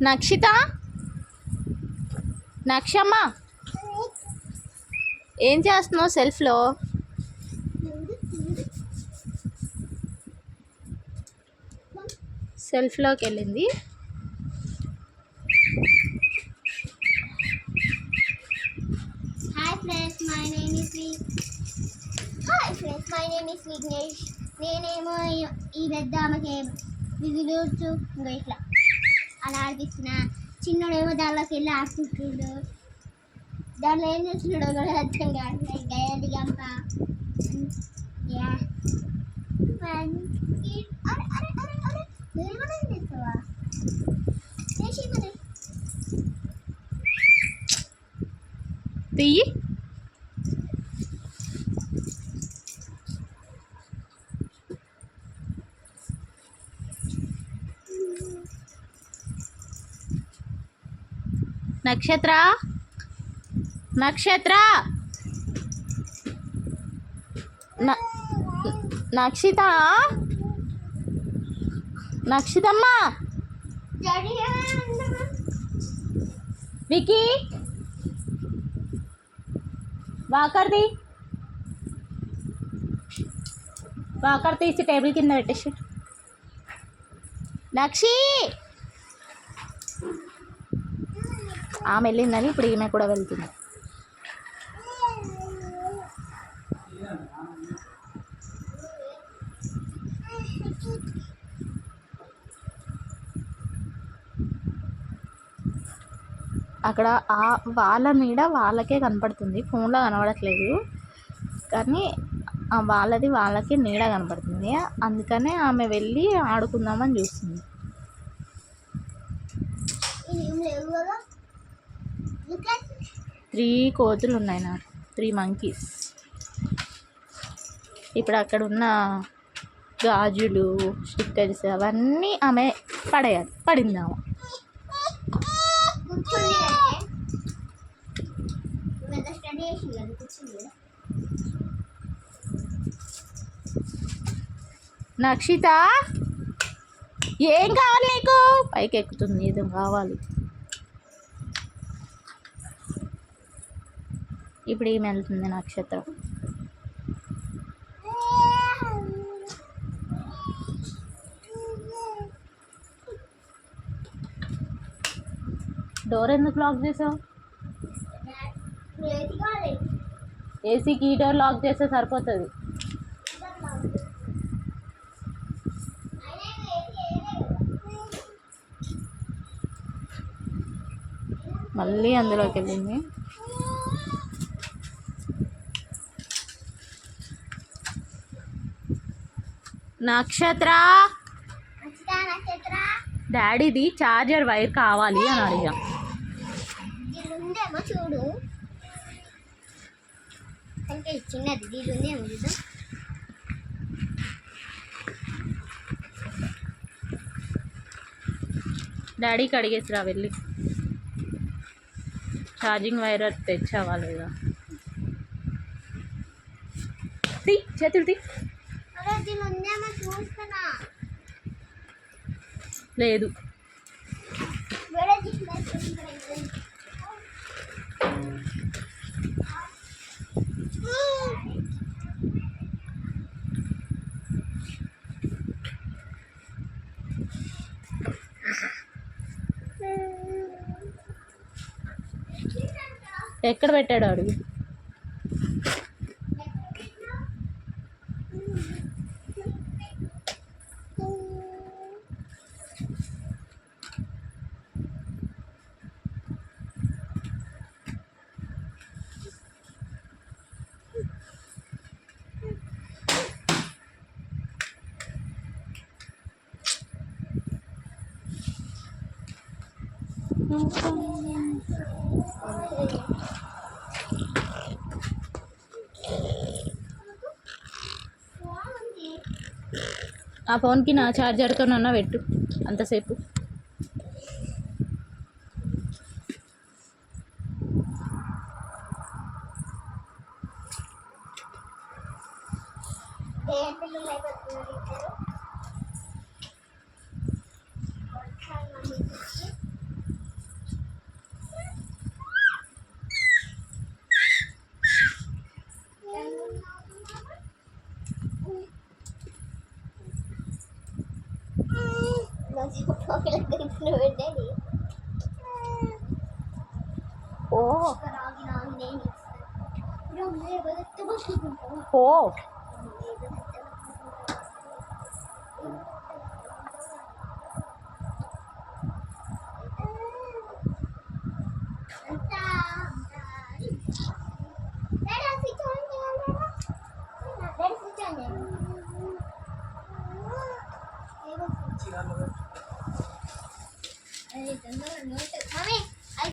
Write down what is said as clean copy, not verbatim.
నక్షిత, నక్షమ్మ ఏం చేస్తున్నావు? సెల్ఫ్లో సెల్ఫ్లోకి వెళ్ళింది. Hi friends, my name is Vignesh. నేనేమో ఈ పెద్ద ఆమెకి విధులుచు ఇంకా ఇట్లా అలా ఆడిపిస్తున్నా. చిన్నోడేమో దానిలోకి వెళ్ళి ఆడుకుంటుండు. దాంట్లో ఏం చేస్తున్నాడో కూడా అర్థం కావట్లేదు. గయాలి గంప తీయి. నక్షత్ర, నక్షత్ర, నక్షిత, నక్షితమ్మ, వికీ వాకర్ తీసి టేబుల్ కింద పెట్టేసి. నక్షి ఆమె వెళ్ళిందని ఇప్పుడు ఈమె కూడా వెళ్తుంది. అక్కడ వాళ్ళ నీడ వాళ్ళకే కనపడుతుంది, ఫోన్లో కనపడట్లేదు. కానీ వాళ్ళది వాళ్ళకే నీడ కనపడుతుంది. అందుకనే ఆమె వెళ్ళి ఆడుకుందామని చూస్తుంది. 3 కోతులు ఉన్నాయి నాకు, 3 మంకీస్. ఇప్పుడు అక్కడ ఉన్న గాజులు, స్టిక్కర్స్ అవన్నీ ఆమె పడిందాము. నక్షిత ఏం కావాలి నీకు? పైకి ఎక్కుతుంది, ఏదో కావాలి. ఇప్పుడు ఏమి వెళ్తుంది నక్షత్రం. డోర్ ఎందుకు లాక్ చేసావు? ఏసీకి ఈ డోర్ లాక్ చేస్తే సరిపోతుంది. మళ్ళీ అందులోకి వెళ్ళింది. నక్షత్ర, డాడీది చార్జర్ వైర్ కావాలి అని అడిగా. చూడు చిన్నది దీని ఉందేమో చూద్దాం. డాడీకి అడిగేసిరా వెళ్ళి, ఛార్జింగ్ వైర్ తెచ్చావా లేదా? చేతులు తీ. లేదు, ఎక్కడ పెట్టాడు అడుగు. ఆ ఫోన్కి నా ఛార్జర్తోనన్నా పెట్టు అంతసేపు. ఏ పిల్లలు అయిపోతున్నారు ఇద్దరు డాడీ ఓ రాగి రాగి నేను ఇస్తాను ఓ అంతా